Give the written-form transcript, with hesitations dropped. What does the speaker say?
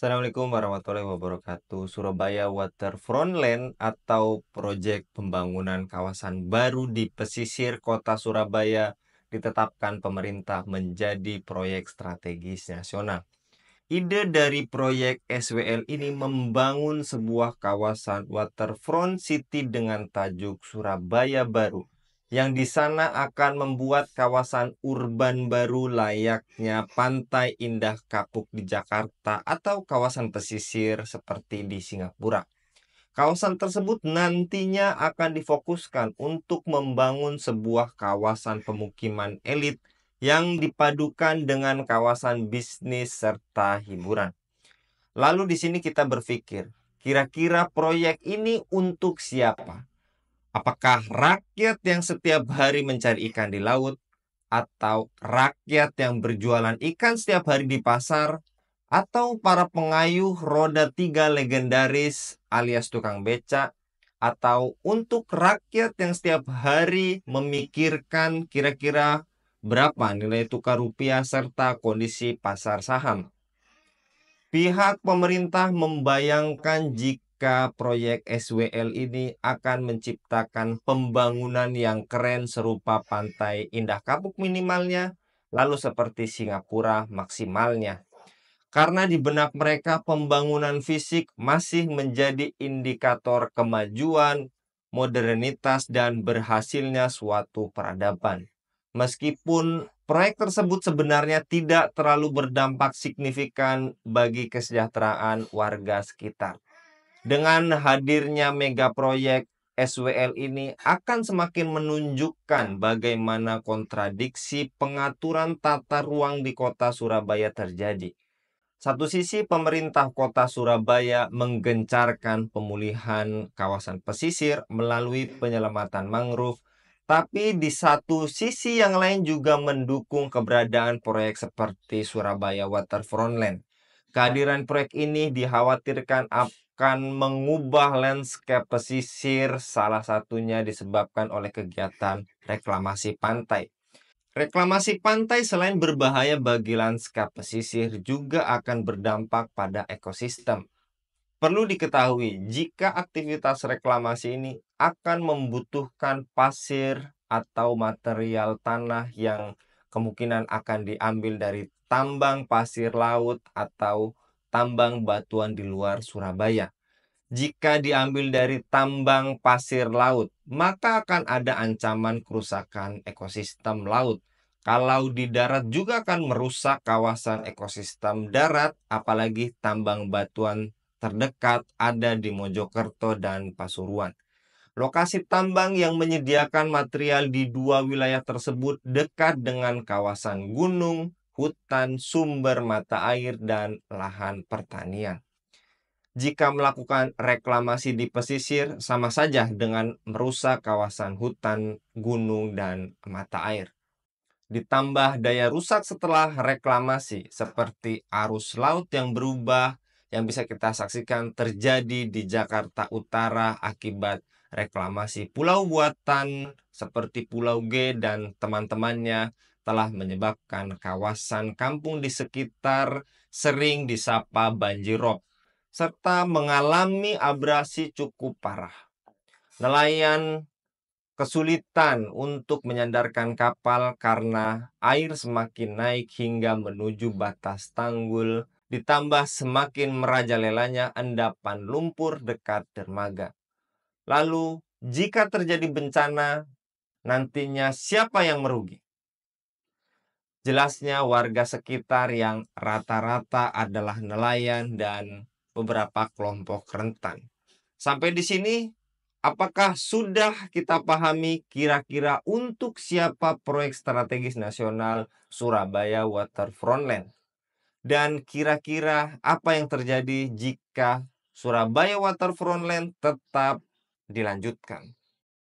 Assalamualaikum warahmatullahi wabarakatuh. Surabaya Waterfront Land atau proyek pembangunan kawasan baru di pesisir kota Surabaya ditetapkan pemerintah menjadi proyek strategis nasional. Ide dari proyek SWL ini membangun sebuah kawasan waterfront city dengan tajuk Surabaya Baru, yang di sana akan membuat kawasan urban baru layaknya Pantai Indah Kapuk di Jakarta atau kawasan pesisir seperti di Singapura. Kawasan tersebut nantinya akan difokuskan untuk membangun sebuah kawasan pemukiman elit yang dipadukan dengan kawasan bisnis serta hiburan. Lalu di sini kita berpikir, kira-kira proyek ini untuk siapa? Apakah rakyat yang setiap hari mencari ikan di laut, atau rakyat yang berjualan ikan setiap hari di pasar, atau para pengayuh roda tiga legendaris alias tukang beca, atau untuk rakyat yang setiap hari memikirkan kira-kira berapa nilai tukar rupiah serta kondisi pasar saham. Pihak pemerintah membayangkan jika proyek SWL ini akan menciptakan pembangunan yang keren serupa Pantai Indah Kapuk minimalnya, lalu seperti Singapura maksimalnya. Karena di benak mereka pembangunan fisik masih menjadi indikator kemajuan, modernitas, dan berhasilnya suatu peradaban. Meskipun proyek tersebut sebenarnya tidak terlalu berdampak signifikan bagi kesejahteraan warga sekitar. Dengan hadirnya mega proyek SWL ini akan semakin menunjukkan bagaimana kontradiksi pengaturan tata ruang di kota Surabaya terjadi. Satu sisi pemerintah kota Surabaya menggencarkan pemulihan kawasan pesisir melalui penyelamatan mangrove, tapi di satu sisi yang lain juga mendukung keberadaan proyek seperti Surabaya Waterfront Land. Kehadiran proyek ini dikhawatirkan akan mengubah landscape pesisir, salah satunya disebabkan oleh kegiatan reklamasi pantai. Reklamasi pantai selain berbahaya bagi lanskap pesisir juga akan berdampak pada ekosistem. Perlu diketahui, jika aktivitas reklamasi ini akan membutuhkan pasir atau material tanah yang kemungkinan akan diambil dari tambang pasir laut atau tambang batuan di luar Surabaya. Jika diambil dari tambang pasir laut, maka akan ada ancaman kerusakan ekosistem laut. Kalau di darat juga akan merusak kawasan ekosistem darat, apalagi tambang batuan terdekat ada di Mojokerto dan Pasuruan. Lokasi tambang yang menyediakan material di dua wilayah tersebut dekat dengan kawasan gunung, hutan, sumber mata air, dan lahan pertanian. Jika melakukan reklamasi di pesisir, sama saja dengan merusak kawasan hutan, gunung, dan mata air. Ditambah daya rusak setelah reklamasi, seperti arus laut yang berubah, yang bisa kita saksikan terjadi di Jakarta Utara akibat reklamasi pulau buatan seperti Pulau G dan teman-temannya telah menyebabkan kawasan kampung di sekitar sering disapa banjirop serta mengalami abrasi cukup parah. Nelayan kesulitan untuk menyandarkan kapal karena air semakin naik hingga menuju batas tanggul, ditambah semakin merajalelanya endapan lumpur dekat dermaga. Lalu, jika terjadi bencana, nantinya siapa yang merugi? Jelasnya warga sekitar yang rata-rata adalah nelayan dan beberapa kelompok rentan. Sampai di sini, apakah sudah kita pahami kira-kira untuk siapa proyek strategis nasional Surabaya Waterfront Land? Dan kira-kira apa yang terjadi jika Surabaya Waterfront Land tetap dilanjutkan?